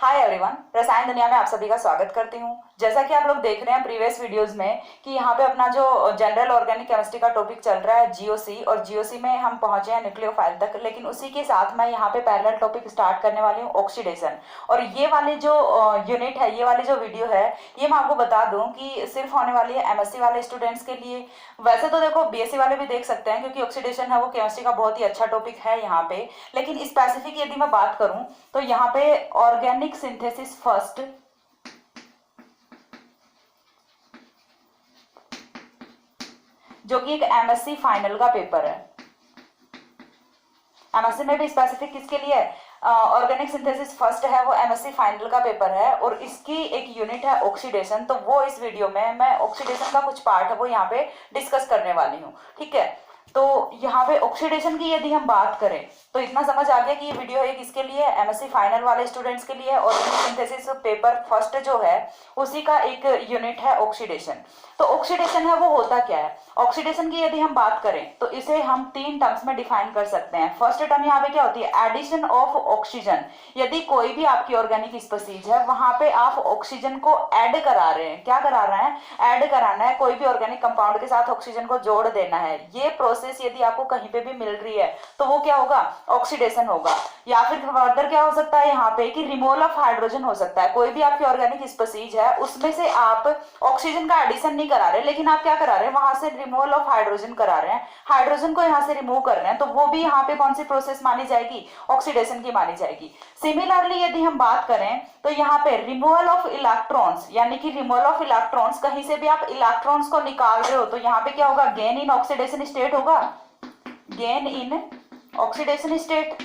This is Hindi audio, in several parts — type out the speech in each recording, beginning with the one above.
हाय एवरीवन, रसायन दुनिया में आप सभी का स्वागत करती हूँ। जैसा कि आप लोग देख रहे हैं प्रीवियस वीडियोस में कि यहाँ पे अपना जो जनरल ऑर्गेनिक केमिस्ट्री का टॉपिक चल रहा है जीओसी, और जीओसी में हम पहुंचे हैं न्यूक्लियोफाइल तक। लेकिन उसी के साथ मैं यहाँ पे पैरेलल टॉपिक स्टार्ट करने वाली हूँ ऑक्सीडेशन। और ये वाली जो यूनिट है, ये वाली जो वीडियो है, ये मैं आपको बता दूं कि सिर्फ होने वाली है एमएससी वाले स्टूडेंट्स के लिए। वैसे तो देखो बीएससी वाले भी देख सकते हैं, क्योंकि ऑक्सीडेशन है वो केमिस्ट्री का बहुत ही अच्छा टॉपिक है यहाँ पे। लेकिन स्पेसिफिक यदि मैं बात करूं तो यहाँ पे ऑर्गेनिक सिंथेसिस फर्स्ट, जो कि एक एमएससी फाइनल का पेपर है। एमएससी में भी स्पेसिफिक किसके लिए है, ऑर्गेनिक सिंथेसिस फर्स्ट है, वो एमएससी फाइनल का पेपर है। और इसकी एक यूनिट है ऑक्सीडेशन। तो वो इस वीडियो में मैं ऑक्सीडेशन का कुछ पार्ट है वो यहाँ पे डिस्कस करने वाली हूँ। ठीक है, तो यहाँ पे ऑक्सीडेशन की यदि हम बात करें तो इतना समझ आ गया कि ये वीडियो है किसके लिए, एमएससी फाइनल वाले स्टूडेंट्स के लिए। ऑर्गेनिक सिंथेसिस पेपर फर्स्ट जो है उसी का एक यूनिट है ऑक्सीडेशन। तो ऑक्सीडेशन है वो होता क्या है, ऑक्सीडेशन की यदि हम बात करें तो इसे हम तीन टर्म्स में डिफाइन कर सकते हैं। फर्स्ट टर्म यहाँ पे क्या होती है, एडिशन ऑफ ऑक्सीजन। यदि कोई भी आपकी ऑर्गेनिक स्पीसीज है वहां पे आप ऑक्सीजन को ऐड करा रहे हैं, क्या करा रहे हैं, ऐड कराना है, कोई भी ऑर्गेनिक कंपाउंड के साथ ऑक्सीजन को जोड़ देना है। ये प्रोसेस यदि आपको कहीं पे भी मिल रही है तो वो क्या होगा, ऑक्सीडेशन होगा। या फिर फर्दर क्या हो सकता है यहाँ पे कि रिमूवल ऑफ हाइड्रोजन हो सकता है। कोई भी आपकी ऑर्गेनिक स्पीसीज है उसमें से आप ऑक्सीजन का एडिशन नहीं करा रहे, लेकिन आप क्या करा रहे हैं, वहां से रिमूवल ऑफ हाइड्रोजन करा रहे हैं, हाइड्रोजन को यहाँ से रिमूव कर रहे हैं। तो वो भी यहाँ पे कौन सी प्रोसेस मानी जाएगी, ऑक्सीडेशन की मानी जाएगी। सिमिलरली यदि हम बात करें तो यहाँ पे रिमूवल ऑफ इलेक्ट्रॉन्स, यानी कि रिमूवल ऑफ इलेक्ट्रॉन्स, कहीं से भी आप इलेक्ट्रॉन्स को निकाल रहे हो तो यहाँ पे क्या होगा, गेन इन ऑक्सीडेशन स्टेट होगा, गेन इन ऑक्सीडेशन स्टेट।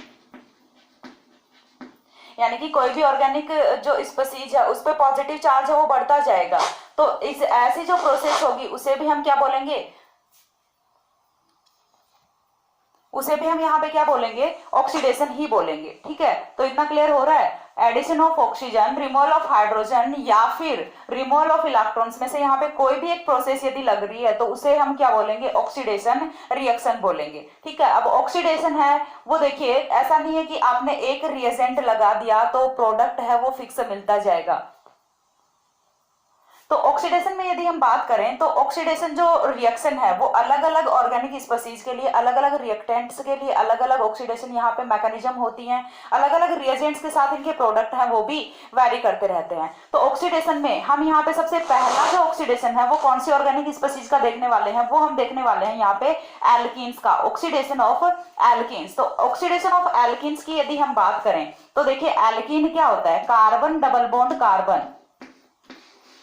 यानी कि कोई भी ऑर्गेनिक जो स्पीसीज है उस पर पॉजिटिव चार्ज है वो बढ़ता जाएगा। तो इस ऐसी जो प्रोसेस होगी उसे भी हम क्या बोलेंगे, उसे भी हम यहाँ पे क्या बोलेंगे, ऑक्सीडेशन ही बोलेंगे। ठीक है, तो इतना क्लियर हो रहा है। Addition of oxygen, removal of hydrogen या फिर रिमूवल ऑफ इलेक्ट्रॉन्स में से यहाँ पे कोई भी एक प्रोसेस यदि लग रही है तो उसे हम क्या बोलेंगे, ऑक्सीडेशन रिएक्शन बोलेंगे। ठीक है, अब ऑक्सीडेशन है वो देखिए ऐसा नहीं है कि आपने एक रिएजेंट लगा दिया तो प्रोडक्ट है वो फिक्स मिलता जाएगा। तो ऑक्सीडेशन में यदि हम बात करें तो ऑक्सीडेशन जो रिएक्शन है वो अलग अलग ऑर्गेनिक स्पीसीज के लिए, अलग अलग रिएक्टेंट्स के लिए अलग अलग ऑक्सीडेशन यहाँ पे मैकेनिज्म होती हैं। अलग अलग रिएजेंट्स के साथ इनके प्रोडक्ट हैं वो भी वैरी करते रहते हैं। तो ऑक्सीडेशन में हम यहाँ पे सबसे पहला जो ऑक्सीडेशन है वो कौन सी ऑर्गेनिक स्पीसीज का देखने वाले हैं, वो हम देखने वाले हैं यहाँ पे एल्कीन्स का, ऑक्सीडेशन ऑफ एल्कीन्स। तो ऑक्सीडेशन ऑफ एल्कीन्स की यदि हम बात करें तो देखिए एल्कीन क्या होता है, carbon double bond carbon,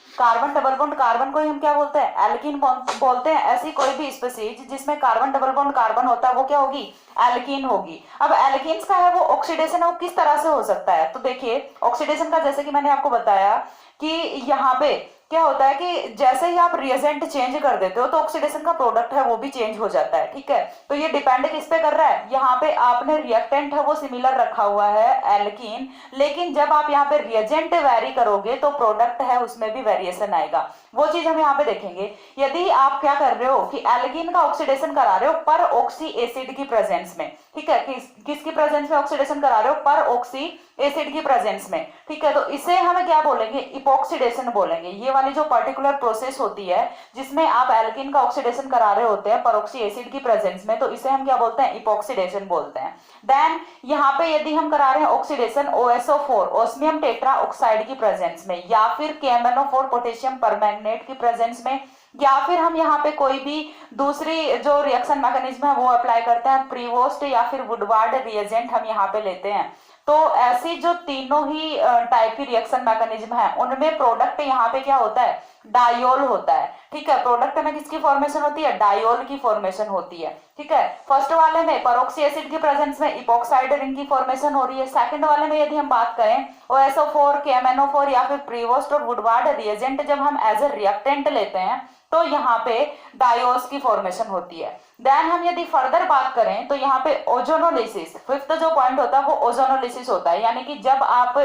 carbon double bond carbon को ही हम क्या बोलते हैं, एल्कीन बोलते हैं। ऐसी कोई भी स्पीसीज जिसमें कार्बन डबल बॉन्ड कार्बन होता है वो क्या होगी, एल्कीन होगी। अब एल्कीन्स का है वो ऑक्सीडेशन है वो किस तरह से हो सकता है, तो देखिए ऑक्सीडेशन का जैसे कि मैंने आपको बताया कि यहाँ पे क्या होता है कि जैसे ही आप रिएजेंट चेंज कर देते हो तो ऑक्सीडेशन का प्रोडक्ट है वो भी चेंज हो जाता है। ठीक है, तो ये डिपेंड किस पे कर रहा है, यहाँ पे आपने रिएक्टेंट है वो सिमिलर रखा हुआ है एल्कीन, लेकिन जब आप यहाँ पे रिएजेंट वेरी करोगे तो प्रोडक्ट है उसमें भी वेरिएशन आएगा। वो चीज हम यहाँ पे देखेंगे। यदि आप क्या कर रहे हो कि एल्कीन का ऑक्सीडेशन करा रहे हो पर ऑक्सी एसिड की प्रेजेंस में, ठीक है, किसकी प्रेजेंस में ऑक्सीडेशन करा रहे हो, पर ऑक्सी एसिड की प्रेजेंस में। ठीक है, तो इसे हम क्या बोलेंगे, इपॉक्सीडेशन बोलेंगे। ये वाली जो पर्टिकुलर प्रोसेस होती है जिसमें आप एल्कीन का ऑक्सीडेशन करा रहे होते हैं परऑक्सी एसिड की प्रेजेंस में, तो इसे हम क्या बोलते हैं, इपॉक्सीडेशन बोलते हैं। देन यहाँ पे यदि हम करा रहे हैं oxidation OSO4 osmium tetra oxide की प्रेजेंस में, या फिर KMnO4 पोटेशियम परमैंगनेट की प्रेजेंस में, या फिर हम यहाँ पे कोई भी दूसरी जो रिएक्शन मैकेनिज्म है वो अप्लाई करते हैं, प्रीवोस्ट या फिर वुडवार्ड रिएजेंट हम यहाँ पे लेते हैं। तो ऐसी जो तीनों ही टाइप की रिएक्शन मैकेनिज्म है उनमें प्रोडक्ट यहाँ पे क्या होता है, डायोल होता है। ठीक है, प्रोडक्ट में किसकी फॉर्मेशन होती है, डायोल की फॉर्मेशन होती है। ठीक है, फर्स्ट वाले में परऑक्सी एसिड की प्रेजेंस में इपॉक्साइड रिंग की फॉर्मेशन हो रही है। सेकंड वाले में यदि हम बात करें OSO4 KMnO4 या फिर प्रीवोस्ट और वुडवार्ड रिएजेंट जब हम एज ए रिएक्टेंट लेते हैं तो यहाँ पे डायोल्स की फॉर्मेशन होती है। देन हम यदि फर्दर बात करें तो यहाँ पे ओजोनोलिसिस, फिफ्थ जो पॉइंट होता है वो ओजोनोलिसिस होता है। यानी कि जब आप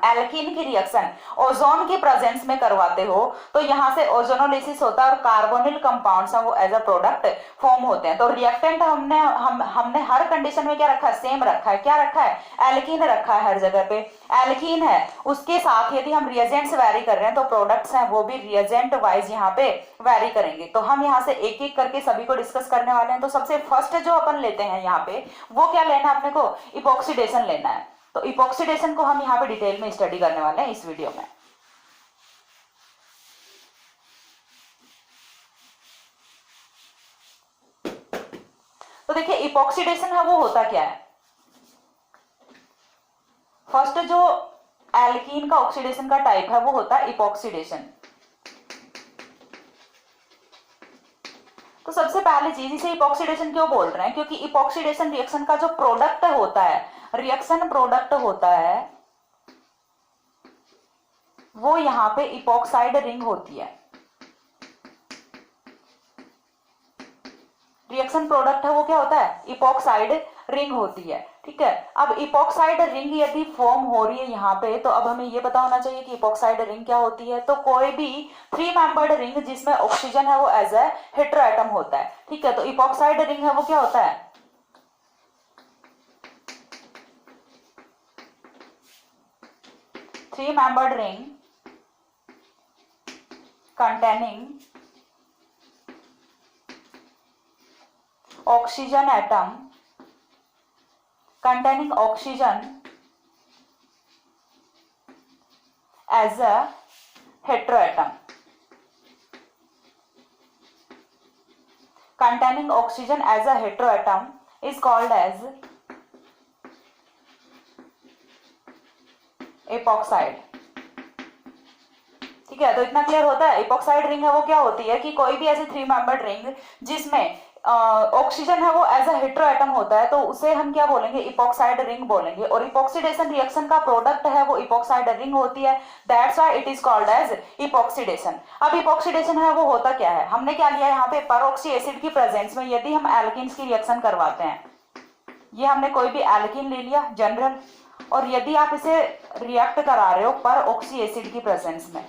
एल्कीन की रिएक्शन ओजोन की प्रेजेंस में करवाते हो तो यहाँ से ओजोनोलिसिस होता है और कार्बोनिल कंपाउंड्स हैं वो एज अ प्रोडक्ट फॉर्म होते हैं। तो रिएक्टेंट हमने हर कंडीशन में क्या रखा है, सेम रखा है। क्या रखा है, एल्कीन रखा है, हर जगह पे एल्कीन है। उसके साथ यदि हम रिएजेंट्स वैरी कर रहे हैं तो प्रोडक्ट्स हैं वो भी रिएजेंट वाइज यहाँ पे वैरी करेंगे। तो हम यहाँ से एक एक करके सभी को डिस्कस करने वाले हैं। तो सबसे फर्स्ट जो अपन लेते हैं यहाँ पे वो क्या लेना है अपने को, इपॉक्सीडेशन लेना है। तो इपॉक्सीडेशन को हम यहाँ पे डिटेल में स्टडी करने वाले हैं इस वीडियो में। तो देखिए इपॉक्सीडेशन है वो होता क्या है। फर्स्ट जो एल्कीन का ऑक्सीडेशन का टाइप है वो होता है इपॉक्सीडेशन। तो सबसे पहली चीज, इसे इपॉक्सीडेशन क्यों बोल रहे हैं, क्योंकि इपॉक्सीडेशन रिएक्शन का जो प्रोडक्ट होता है, रिएक्शन प्रोडक्ट होता है वो यहाँ पे इपॉक्साइड रिंग होती है। रिएक्शन प्रोडक्ट है वो क्या होता है, इपॉक्साइड रिंग होती है। ठीक है, अब इपॉक्साइड रिंग यदि फॉर्म हो रही है यहाँ पे तो अब हमें ये पता होना चाहिए कि इपॉक्साइड रिंग क्या होती है। तो कोई भी 3 मेंबर्ड रिंग जिसमें ऑक्सीजन है वो एज ए हेटेरोएटम होता है। ठीक है, तो इपॉक्साइड रिंग है वो क्या होता है, 3 membered ring containing oxygen atom containing oxygen as a heteroatom, containing oxygen as a heteroatom is called as epoxide। ठीक है, तो इतना क्लियर होता है। इपॉक्साइड रिंग है वो क्या होती है कि कोई भी ऐसी 3 मेंबर्ड रिंग जिसमें ऑक्सीजन है वो एज अ हेटेरोएटम होता है तो उसे हम क्या बोलेंगे, इपॉक्साइड रिंग बोलेंगे। और इपॉक्सीडेशन रिएक्शन का प्रोडक्ट है वो इपॉक्साइड रिंग होती है, that's why it is called as epoxidation. अब इपॉक्सीडेशन है वो होता क्या है, हमने क्या लिया यहाँ पे, परऑक्सी एसिड की प्रेजेंस में यदि हम एल्कीन्स की रिएक्शन करवाते हैं, ये हमने कोई भी एल्कीन ले लिया जनरल, और यदि आप इसे रिएक्ट करा रहे हो परऑक्सी एसिड की प्रेजेंस में,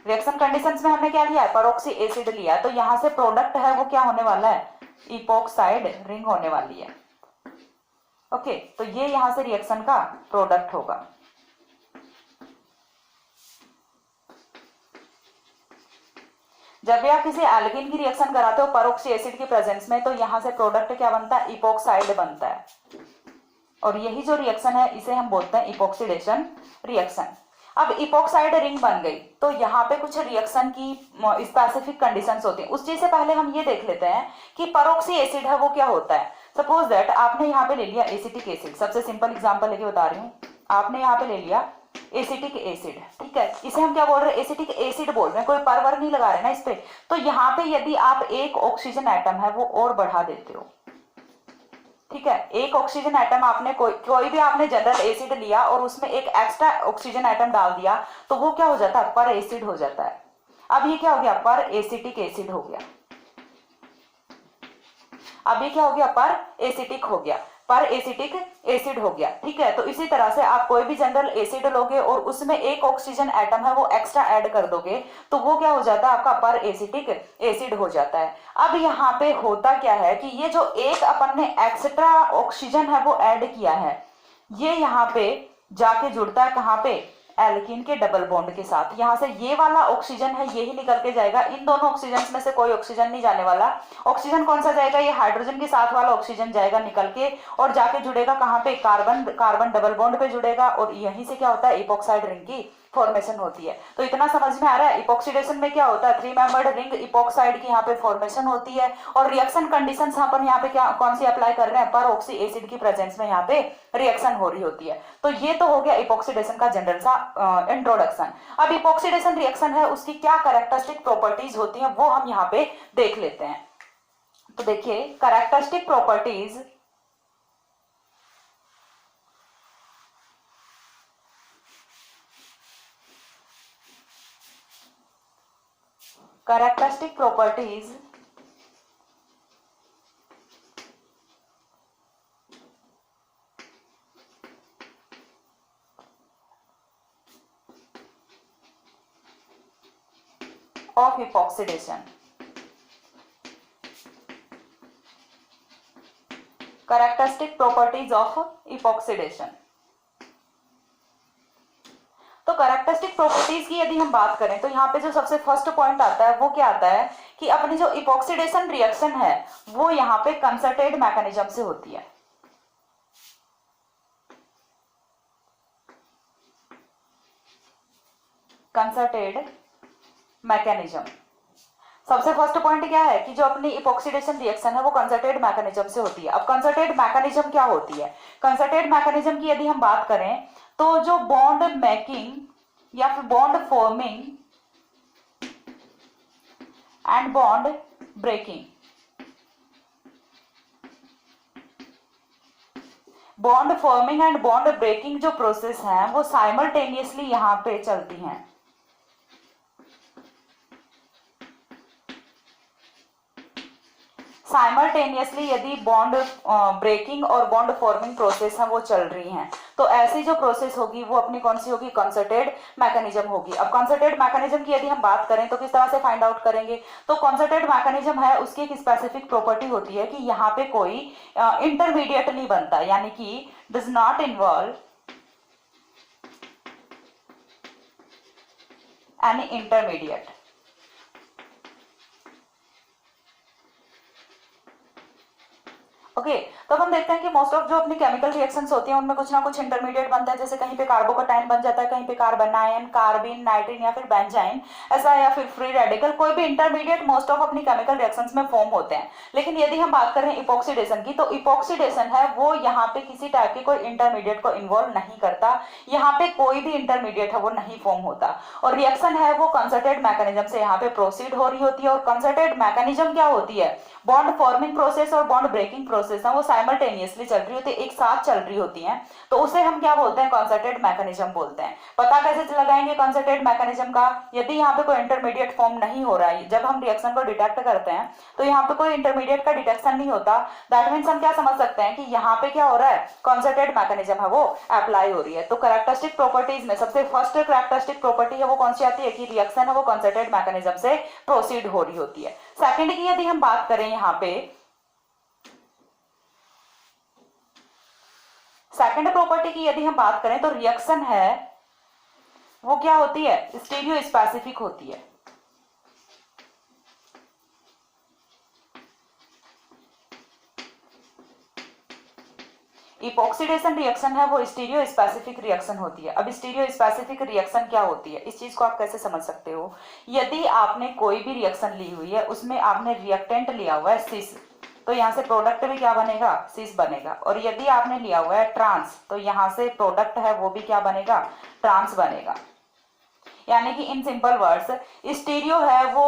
रिएक्शन कंडीशंस में हमने क्या लिया है, परऑक्सी एसिड लिया, तो यहां से प्रोडक्ट है वो क्या होने वाला है, इपॉक्साइड रिंग होने वाली है। ओके, तो ये यहां से रिएक्शन का प्रोडक्ट होगा। जब भी आप किसी एल्कीन की रिएक्शन कराते हो परऑक्सी एसिड की प्रेजेंस में तो यहां से प्रोडक्ट क्या बनता है, इपॉक्साइड बनता है। और यही जो रिएक्शन है इसे हम बोलते हैं इपॉक्सीडेशन रिएक्शन। अब इपॉक्साइड रिंग बन गई तो यहाँ पे कुछ रिएक्शन की स्पेसिफिक कंडीशंस होती हैं। उस चीज से पहले हम ये देख लेते हैं कि परऑक्सी एसिड है वो क्या होता है। सपोज दैट आपने यहाँ पे ले लिया एसिटिक एसिड, सबसे सिंपल एग्जांपल लेके बता रही हूँ। आपने यहाँ पे ले लिया एसिटिक एसिड, ठीक है, इसे हम क्या बोल रहे हैं, एसिटिक एसिड बोल रहे हैं, कोई परवर नहीं लगा रहे ना इस पे। तो यहाँ पे यदि आप एक ऑक्सीजन एटम है वो और बढ़ा देते हो, ठीक है, एक ऑक्सीजन एटम आपने कोई भी आपने जनरल एसिड लिया और उसमें एक एक्स्ट्रा ऑक्सीजन एटम डाल दिया तो वो क्या हो जाता है, पर एसिड हो जाता है। अब ये क्या हो गया, पर एसिटिक एसिड हो गया। अब ये क्या हो गया, पर एसिटिक हो गया, पर एसिटिक एसिड हो गया। ठीक है, तो इसी तरह से आप कोई भी जनरल एसिड लोगे और उसमें एक ऑक्सीजन एटम है वो एक्स्ट्रा ऐड कर दोगे तो वो क्या हो जाता है, आपका पर एसिटिक एसिड हो जाता है। अब यहाँ पे होता क्या है कि ये जो एक अपन ने एक्स्ट्रा ऑक्सीजन है वो ऐड किया है, ये यहाँ पे जाके जुड़ता है कहाँ पे, एल्कीन के डबल बॉन्ड के साथ। यहाँ से ये वाला ऑक्सीजन है यही निकल के जाएगा, इन दोनों ऑक्सीजन में से कोई ऑक्सीजन नहीं जाने वाला। ऑक्सीजन कौन सा जाएगा, ये हाइड्रोजन के साथ वाला ऑक्सीजन जाएगा निकल के और जाके जुड़ेगा कहाँ पे, कार्बन कार्बन डबल बॉन्ड पे जुड़ेगा और यहीं से क्या होता है, इपॉक्साइड रिंग की फॉर्मेशन होती है। तो इतना समझ में आ रहा है, इपॉक्सीडेशन में क्या होता है, 3 मेंबर्ड रिंग इपॉक्साइड की यहाँ पे फॉर्मेशन होती है और रिएक्शन कंडीशंस यहाँ पे क्या कौन सी अप्लाई कर रहे हैं, पर ऑक्सी एसिड की प्रेजेंस में यहाँ पे रिएक्शन हो रही होती है। तो ये तो हो गया इपॉक्सीडेशन का जनरल सा इंट्रोडक्शन। अब इपॉक्सीडेशन रिएक्शन है उसकी क्या कैरेक्टरिस्टिक प्रॉपर्टीज होती हैं वो हम यहाँ पे देख लेते हैं। तो देखिए characteristic properties, characteristic properties of epoxidation, characteristic properties of epoxidation. तो कैरेक्टरिस्टिक प्रॉपर्टीज की यदि हम बात करें तो यहाँ पे जो सबसे फर्स्ट पॉइंट आता है वो क्या आता है कि अपनी जो इपॉक्सीडेशन रिएक्शन है वो यहाँ पे कंसर्टेड मैकेनिज्म से होती है। कंसर्टेड मैकेनिज्म, सबसे फर्स्ट पॉइंट क्या है कि जो अपनी इपॉक्सीडेशन रिएक्शन है वो कंसर्टेड मैकेनिज्म से होती है। अब कंसर्टेड मैकेनिज्म क्या होती है? कंसर्टेड मैकेनिज्म की यदि हम बात करें तो जो बॉन्ड मेकिंग या फिर bond forming and bond breaking, bond forming and bond breaking जो प्रोसेस है वो साइमल्टेनियसली यहां पे चलती हैं। साइमल्टेनियसली यदि बॉन्ड ब्रेकिंग और बॉन्ड फॉर्मिंग प्रोसेस है वो चल रही हैं तो ऐसी जो प्रोसेस होगी वो अपनी कौन सी होगी? कंसर्टेड मैकेनिज्म होगी। अब कंसर्टेड मैकेनिज्म की यदि हम बात करें तो किस तरह से फाइंड आउट करेंगे? तो कंसर्टेड मैकेनिज्म है उसकी एक स्पेसिफिक प्रॉपर्टी होती है कि यहाँ पे कोई इंटरमीडिएट नहीं बनता, यानी कि does not involve any intermediate. Okay तो हम देखते हैं कि मोस्ट ऑफ जो अपनी केमिकल रिएक्शंस होती हैं उनमें कुछ ना कुछ इंटरमीडिएट बनता है, जैसे कहीं पे कार्बोकटाइन बन जाता है, कहीं पे कार्बनाइन, कार्बिन, नाइट्रीन या फिर बेंजाइन ऐसा, या फिर फ्री रेडिकल, कोई भी इंटरमीडिएट मोस्ट ऑफ अपनी केमिकल रिएक्शंस में फॉर्म होते हैं। लेकिन यदि हम बात करें इपॉक्सीडेशन की तो इपॉक्सीडेशन है वो यहाँ पे किसी टाइप के कोई इंटरमीडिएट को इन्वॉल्व नहीं करता, यहाँ पे कोई भी इंटरमीडिएट है वो नहीं फॉर्म होता और रिएक्शन है वो कंसर्टेड मैकेनिज्म से यहाँ पे प्रोसीड हो रही होती है। और कंसर्टेड मैकेनिज्म क्या होती है? बॉन्ड फॉर्मिंग प्रोसेस और बॉन्ड ब्रेकिंग प्रोसेस है वो साइमल्टेनियसली चल रही होती है, एक साथ चल रही होती हैं, तो उसे हम क्या बोलते हैं? कंसर्टेड मैकेनिज्म बोलते हैं। पता कैसे लगाएंगे कंसर्टेड मैकेनिज्म का? यदि यहाँ पे कोई इंटरमीडिएट फॉर्म नहीं हो रहा है, जब हम रिएक्शन को डिटेक्ट करते हैं तो यहाँ पे कोई इंटरमीडिएट का डिटेक्शन नहीं होता, दैट मीन्स हम क्या समझ सकते हैं कि यहाँ पे क्या हो रहा है? कंसर्टेड मैकेनिज्म है वो अप्लाई हो रही है। तो कैरेक्टरिस्टिक प्रॉपर्टीज में सबसे फर्स्ट कैरेक्टरिस्टिक प्रॉपर्टी है वो कौन सी आती है कि रिएक्शन है वो कंसर्टेड मैकेनिज्म से प्रोसीड हो रही होती है। सेकंड की यदि हम बात करें यहाँ पे, सेकंड प्रॉपर्टी की यदि हम बात करें तो रिएक्शन है वो क्या होती है? स्टीरियो स्पेसिफिक होती है। इपॉक्सीडेशन रिएक्शन है वो स्टीरियो स्पेसिफिक रिएक्शन होती है। अब स्टीरियो स्पेसिफिक रिएक्शन क्या होती है, इस चीज को आप कैसे समझ सकते हो? यदि आपने कोई भी रिएक्शन ली हुई है उसमें आपने रिएक्टेंट लिया हुआ है सिस, तो यहाँ से प्रोडक्ट भी क्या बनेगा? सिस बनेगा। और यदि आपने लिया हुआ है ट्रांस तो यहाँ से प्रोडक्ट है वो भी क्या बनेगा? ट्रांस बनेगा। यानी कि इन सिंपल वर्ड्स स्टीरियो है वो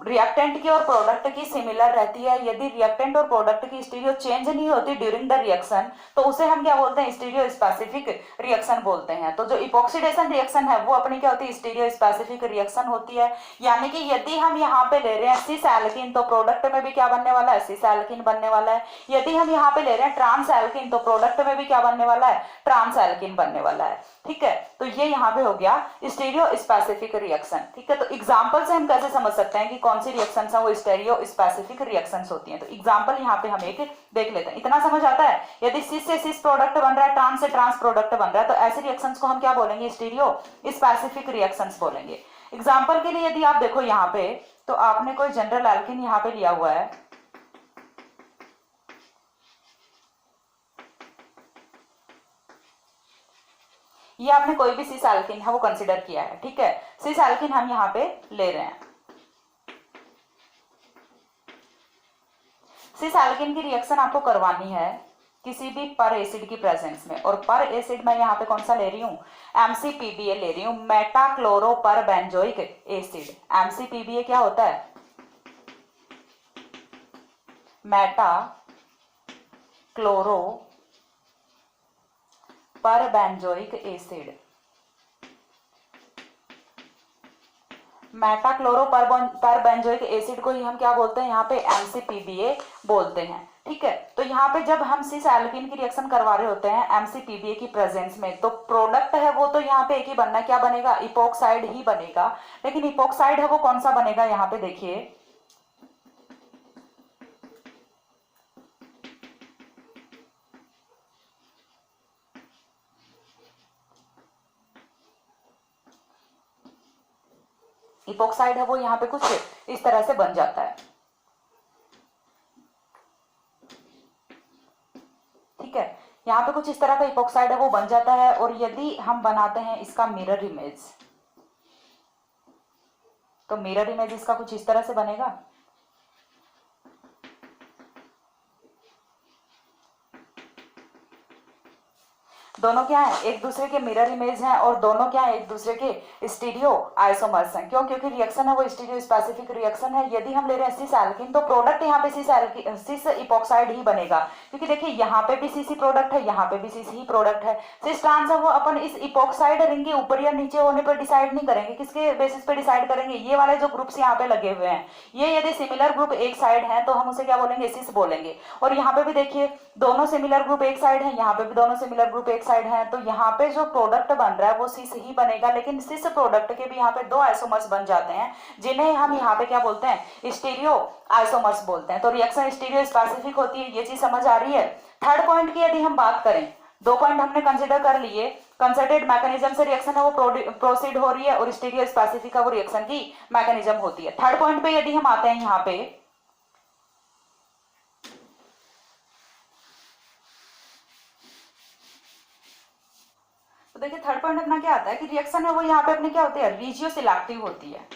रिएक्टेंट की और प्रोडक्ट की सिमिलर रहती है। यदि रिएक्टेंट और प्रोडक्ट की स्टीरियो चेंज नहीं होती ड्यूरिंग द रिएक्शन तो उसे हम क्या बोलते हैं? स्टीरियो स्पेसिफिक रिएक्शन बोलते हैं। तो जो इपॉक्सीडेशन रिएक्शन है वो अपनी क्या होती है? स्टीरियो स्पेसिफिक रिएक्शन होती है। यानी कि यदि हम यहाँ पे ले रहे हैं सिस एल्कीन तो प्रोडक्ट में भी क्या बनने वाला है? सिस एल्कीन बनने वाला है। यदि हम यहाँ पे ले रहे हैं ट्रांस एल्कीन तो प्रोडक्ट में भी क्या बनने वाला है? ट्रांस एल्कीन बनने वाला है। ठीक है, तो ये यहाँ पे हो गया स्टीरियो स्पेसिफिक रिएक्शन। ठीक है, तो एग्जांपल से हम कैसे समझ सकते हैं कि कौन सी रिएक्शंस हैं वो स्टीरियो स्पेसिफिक रिएक्शंस होती हैं? तो एग्जांपल यहाँ पे हम एक देख लेते हैं। इतना समझ आता है? यदि सिस से सिस प्रोडक्ट बन रहा है, ट्रांस से ट्रांस प्रोडक्ट बन रहा है, तो ऐसी रिएक्शंस को हम क्या बोलेंगे? स्टीरियो स्पेसिफिक रिएक्शंस बोलेंगे। एग्जाम्पल के लिए यदि आप देखो यहाँ पे तो आपने कोई जनरल एल्कीन यहाँ पे लिया हुआ है, ये आपने कोई भी सिस एल्कीन है वो कंसीडर किया है। ठीक है, सिस एल्कीन हम यहाँ पे ले रहे हैं। सिस एल्कीन की रिएक्शन आपको करवानी है किसी भी पर एसिड की प्रेजेंस में, और पर एसिड मैं यहाँ पे कौन सा ले रही हूँ? MCPBA ले रही हूँ, मेटा क्लोरो पर बेंजोइक एसिड। MCPBA क्या होता है? मेटा क्लोरो पर बेंजोइक एसिड। मेटा क्लोरो पर बेंजोइक एसिड को ही हम क्या बोलते हैं? यहाँ पे MCPBA बोलते हैं। ठीक है। तो यहाँ पे जब हम सिस एल्कीन की रिएक्शन करवा रहे होते हैं एमसीपीबीए की प्रेजेंस में, तो प्रोडक्ट है वो तो यहाँ पे एक ही बनना है, क्या बनेगा, इपोक्साइड ही बनेगा। लेकिन इपोक्साइड है वो कौन सा बनेगा, यहाँ पे देखिए इपोक्साइड है वो यहाँ पे कुछ इस तरह से बन जाता है। ठीक है, यहाँ पे कुछ इस तरह का इपोक्साइड है वो बन जाता है। और यदि हम बनाते हैं इसका मिरर इमेज, तो मिरर इमेज इसका कुछ इस तरह से बनेगा। दोनों क्या है, एक दूसरे के मिरर इमेज हैं, और दोनों क्या है, एक दूसरे के स्टीरियो आइसोमर्स हैं। क्यों, क्योंकि रिएक्शन है वो स्टीरियो स्पेसिफिक रिएक्शन है। यदि हम ले रहे हैं सिस एल्कीन, तो प्रोडक्ट यहाँ पे सिस इपोक्साइड ही बनेगा, क्योंकि देखिए यहाँ पे भी सीसी प्रोडक्ट है, यहाँ पे भी सीसी ही प्रोडक्ट है। सिस ट्रांस है वो अपन इस इपोक्साइड रिंग के ऊपर या नीचे होने पर डिसाइड नहीं करेंगे, किसके बेसिस पे डिसाइड करेंगे, ये वाले जो ग्रुप्स यहाँ पे लगे हुए हैं, ये यदि सिमिलर ग्रुप एक साइड है तो हम उसे क्या बोलेंगे, सिस बोलेंगे। और यहाँ पे भी देखिए दोनों सिमिलर ग्रुप एक साइड है, यहाँ पे भी दोनों सिमिलर ग्रुप एक साइड है, तो यहाँ पे जो प्रोडक्ट बन रहा है वो सिस ही बनेगा। लेकिन सिस प्रोडक्ट के भी यहाँ पे दो आइसोमर्स बन जाते हैं, जिन्हें हम यहाँ पे क्या बोलते हैं, स्टीरियो आइसोमर्स बोलते हैं। तो रिएक्शन स्टीरियो स्पेसिफिक होती है, ये चीज समझ आ रही है। थर्ड पॉइंट की यदि हम बात करें, दो पॉइंट हमने कंसिडर कर लिए, कंसर्टेड मैकेनिज्म से रिएक्शन है वो प्रोसीड हो रही है, और स्टीरियो स्पेसिफिक का वो रिएक्शन की मैकेनिज्म होती है। थर्ड पॉइंट पे यदि हम आते हैं यहाँ पे, तो देखिए थर्ड पॉइंट अपना क्या आता है कि रिएक्शन है वो यहाँ पे अपने क्या होती है, रीजियो सिलेक्टिव होती है।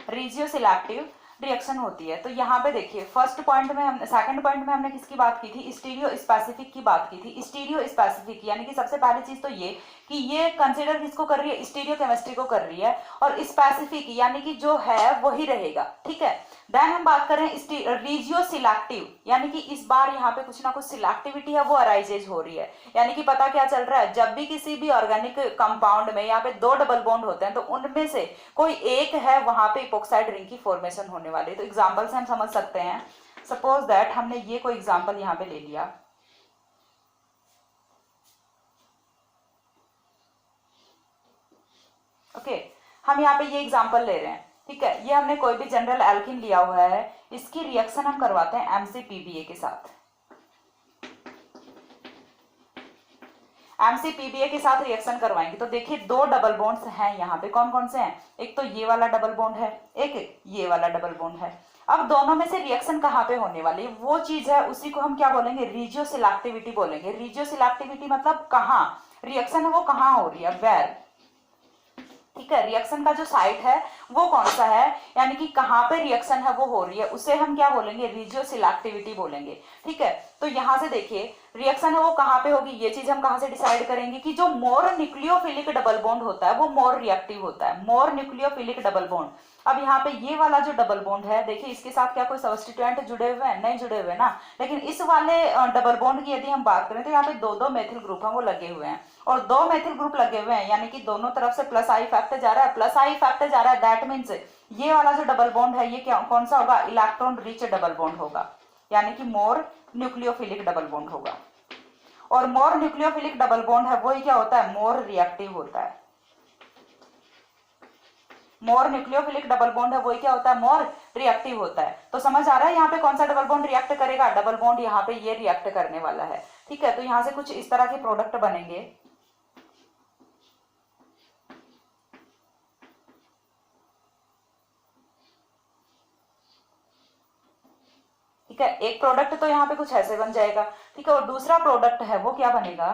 रीजियो सिलेक्टिव रिएक्शन होती है। तो यहाँ पे देखिए फर्स्ट पॉइंट में हम, सेकंड पॉइंट में हमने किसकी बात की थी, स्टीरियो स्पेसिफिक की बात की थी। स्टीरियो स्पेसिफिक यानी कि सबसे पहली चीज तो ये कि ये कंसिडर किसको कर रही है, स्टीरियो केमिस्ट्री को कर रही है, और स्पेसिफिक यानी कि जो है वही रहेगा। ठीक है, देन हम बात करें रीजियो सिलेक्टिव, यानी कि इस बार यहाँ पे कुछ ना कुछ सिलेक्टिविटी है वो अराइजेज हो रही है। यानी कि पता क्या चल रहा है, जब भी किसी भी ऑर्गेनिक कंपाउंड में यहाँ पे दो डबल बॉन्ड होते हैं, तो उनमें से कोई एक है वहां पे इपोक्साइड रिंग की फॉर्मेशन होने वाली। तो एग्जाम्पल से हम समझ सकते हैं, सपोज दैट हमने ये कोई एग्जाम्पल यहाँ पे ले लिया, ओके हम यहाँ पे ये एग्जाम्पल ले रहे हैं। ठीक है, ये हमने कोई भी जनरल एल्किन लिया हुआ है, इसकी रिएक्शन हम करवाते हैं एमसीपीबीए के साथ। एमसीपीबीए के साथ रिएक्शन करवाएंगे तो देखिए दो डबल बॉन्ड्स हैं यहाँ पे, कौन कौन से हैं, एक तो ये वाला डबल बॉन्ड है, एक ये वाला डबल बॉन्ड है। अब दोनों में से रिएक्शन कहाँ पे होने वाली, वो चीज है उसी को हम क्या बोलेंगे, रीजियो सिलेक्टिविटी बोलेंगे। रीजियो सिलेक्टिविटी मतलब कहाँ रिएक्शन है वो कहाँ हो रही है, वेयर। ठीक है, रिएक्शन का जो साइट है वो कौन सा है, यानी कि कहाँ पे रिएक्शन है वो हो रही है, उसे हम क्या बोलेंगे, रीजियो सिलेक्टिविटी बोलेंगे। ठीक है, तो यहाँ से देखिए रिएक्शन है वो कहाँ पे होगी, ये चीज हम कहाँ से डिसाइड करेंगे कि जो मोर न्यूक्लियोफिलिक डबल बॉन्ड होता है वो मोर रिएक्टिव होता है, मोर न्यूक्लियोफिलिक डबल बॉन्ड। अब यहाँ पे ये वाला जो डबल बॉन्ड है, देखिए इसके साथ क्या कोई सब्स्टिट्यूएंट जुड़े हुए हैं, नहीं जुड़े हुए ना। लेकिन इस वाले डबल बॉन्ड की यदि हम बात करें तो यहाँ पे दो दो मेथिल ग्रुप हैं वो लगे हुए हैं, और दो मेथिल ग्रुप लगे हुए हैं, यानी कि दोनों तरफ से प्लस आई फैक्टर जा रहा है, प्लस आई फैक्टर जा रहा है। दैट मीन्स ये वाला जो डबल बॉन्ड है ये क्या कौन सा होगा, इलेक्ट्रॉन रिच डबल बॉन्ड होगा, यानी कि मोर न्यूक्लियोफिलिक डबल बॉन्ड होगा। और मोर न्यूक्लियोफिलिक डबल बॉन्ड है वही क्या होता है, मोर रिएक्टिव होता है। मोर न्यूक्लियोफिलिक डबल बॉन्ड है वही क्या होता है, मोर रिएक्टिव होता है। तो समझ आ रहा है यहाँ पे कौन सा डबल बॉन्ड रिएक्ट करेगा, डबल बॉन्ड यहाँ पे ये रिएक्ट करने वाला है। ठीक है, तो यहाँ से कुछ इस तरह के प्रोडक्ट बनेंगे। ठीक है, एक प्रोडक्ट तो यहाँ पे कुछ ऐसे बन जाएगा। ठीक है, और दूसरा प्रोडक्ट है वो क्या बनेगा,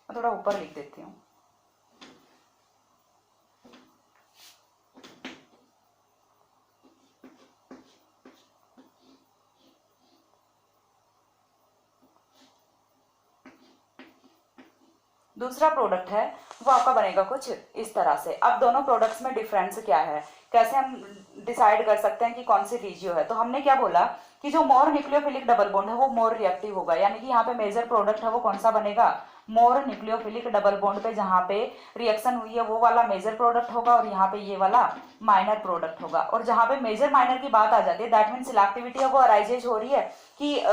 मैं थोड़ा ऊपर लिख देती हूँ। दूसरा प्रोडक्ट है वो आपका बनेगा कुछ इस तरह से। अब दोनों प्रोडक्ट्स में डिफरेंस क्या है, कैसे हम डिसाइड कर सकते हैं कि कौन सी रीजियो है। तो हमने क्या बोला कि जो मोर न्यूक्लियोफिलिक डबल बॉन्ड है वो मोर रिएक्टिव होगा, यानी कि यहाँ पे मेजर प्रोडक्ट है वो कौन सा बनेगा, मोर न्यूक्लियोफिलिक डबल बॉन्ड पे जहाँ पे रिएक्शन हुई है वो वाला मेजर प्रोडक्ट होगा और यहाँ पे ये वाला माइनर प्रोडक्ट होगा। और जहाँ पे मेजर माइनर की बात आ जाती है दैट मीन सिलेक्टिविटी है वो अराइजेज हो रही है कि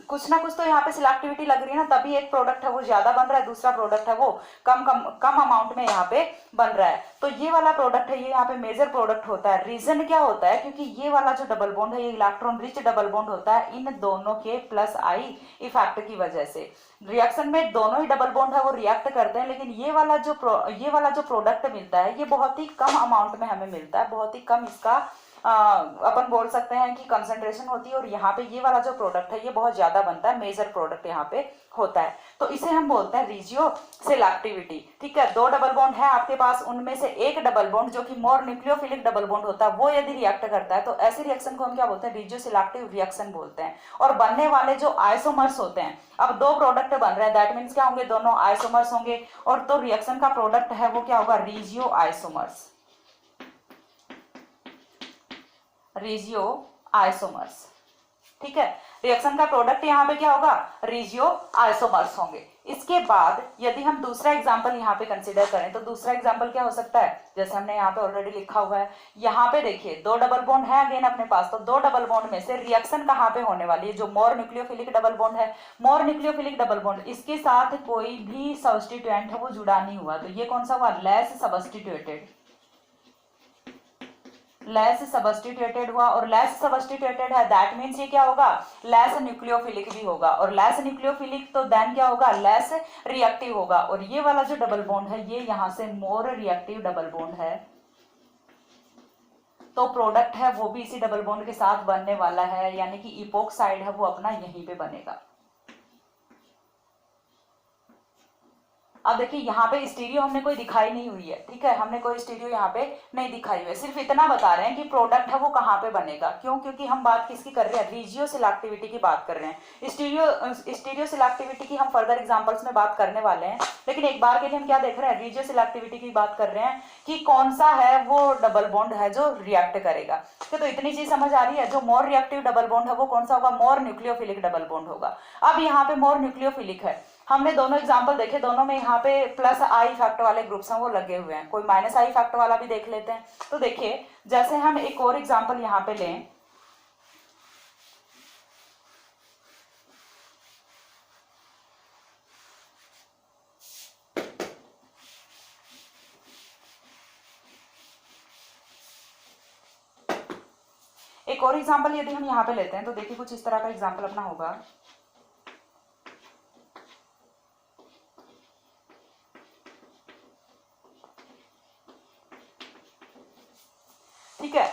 कुछ ना कुछ तो यहाँ पे सिलेक्टिविटी लग रही है ना, तभी एक प्रोडक्ट है वो ज्यादा बन रहा है, दूसरा प्रोडक्ट है वो कम अमाउंट में यहाँ पे बन रहा है। तो ये वाला प्रोडक्ट है ये यहाँ पे मेजर प्रोडक्ट होता है। रीजन क्या होता है, क्योंकि ये वाला जो डबल बॉन्ड है ये इलेक्ट्रॉन रिच डबल बॉन्ड होता है इन दोनों के प्लस आई इफेक्ट की वजह से। रिएक्शन में दोनों ही डबल बॉन्ड है वो रिएक्ट करते हैं, लेकिन ये वाला जो प्रोडक्ट मिलता है ये बहुत ही कम अमाउंट में हमें मिलता है, बहुत ही कम इसका अपन बोल सकते हैं कि कंसंट्रेशन होती है। और यहाँ पे ये वाला जो प्रोडक्ट है ये बहुत ज्यादा बनता है, मेजर प्रोडक्ट यहाँ पे होता है। तो इसे हम बोलते हैं रिजियो सिलेक्टिविटी। ठीक है, दो डबल बॉन्ड है आपके पास, उनमें से एक डबल बॉन्ड जो कि मोर न्यूक्लियोफिलिक डबल बॉन्ड होता है वो यदि रिएक्ट करता है तो ऐसे रिएक्शन को हम क्या बोलते हैं, रिजियो सिलेक्टिव रिएक्शन बोलते हैं। और बनने वाले जो आइसोमर्स होते हैं, अब दो प्रोडक्ट बन रहे हैं दैट मीन्स क्या होंगे, दोनों आइसोमर्स होंगे। और तो रिएक्शन का प्रोडक्ट है वो क्या होगा, रिजियो आइसोमर्स, रिजियो आइसोमर्स। ठीक है, रिएक्शन का प्रोडक्ट यहाँ पे क्या होगा, रिजियो आइसोमर्स होंगे। इसके बाद यदि हम दूसरा एग्जांपल यहाँ पे कंसीडर करें तो दूसरा एग्जांपल क्या हो सकता है, जैसे हमने यहाँ पे ऑलरेडी लिखा हुआ है, यहाँ पे देखिए दो डबल बॉन्ड है अगेन अपने पास, तो दो डबल बॉन्ड में से रिएक्शन कहाँ पे होने वाली है, जो मोर न्यूक्लियोफिलिक डबल बॉन्ड है, मोर न्यूक्लियोफिलिक डबल बॉन्ड इसके साथ कोई भी सब्स्टिट्यूएंट है वो जुड़ा नहीं हुआ, तो ये कौन सा हुआ, लेस सब्स्टिट्यूटेड, लेस सब्स्टिट्यूटेड हुआ। और लेस सब्स्टिट्यूटेड है दैट मीन्स ये क्या होगा, लेस न्यूक्लियोफिलिक भी होगा, और लेस न्यूक्लियोफिलिक तो देन क्या होगा, लेस रिएक्टिव होगा। और ये वाला जो डबल बॉन्ड है ये यहाँ से मोर रिएक्टिव डबल बॉन्ड है, तो प्रोडक्ट है वो भी इसी डबल बॉन्ड के साथ बनने वाला है, यानी कि इपोक्साइड है वो अपना यहीं पे बनेगा। अब देखिए यहाँ पे स्टीरियो हमने कोई दिखाई नहीं हुई है, ठीक है, हमने कोई स्टीरियो यहाँ पे नहीं दिखाई हुई है, सिर्फ इतना बता रहे हैं कि प्रोडक्ट है वो कहाँ पे बनेगा। क्यों, क्योंकि हम बात किसकी कर रहे हैं, रिजियो सिलेक्टिविटी की बात कर रहे हैं। स्टीरियो सिलेक्टिविटी की हम फर्दर एग्जांपल्स में बात करने वाले हैं, लेकिन एक बार के लिए हम क्या देख रहे हैं, रिजियो सिलेक्टिविटी की बात कर रहे हैं कि कौन सा है वो डबल बॉन्ड है जो रिएक्ट करेगा। तो इतनी चीज समझ आ रही है, जो मोर रिएक्टिव डबल बॉन्ड है वो कौन सा होगा, मोर न्यूक्लियोफिलिक डबल बॉन्ड होगा। अब यहाँ पे मोर न्यूक्लियोफिलिक है, हमने दोनों एग्जांपल देखे, दोनों में यहाँ पे प्लस आई फैक्ट वाले ग्रुप्स हैं वो लगे हुए हैं, कोई माइनस आई फैक्ट वाला भी देख लेते हैं। तो देखिए जैसे हम एक और एग्जांपल यहाँ पे लें, एक और एग्जांपल यदि हम यहाँ पे लेते हैं तो देखिए कुछ इस तरह का एग्जांपल अपना होगा। ठीक है,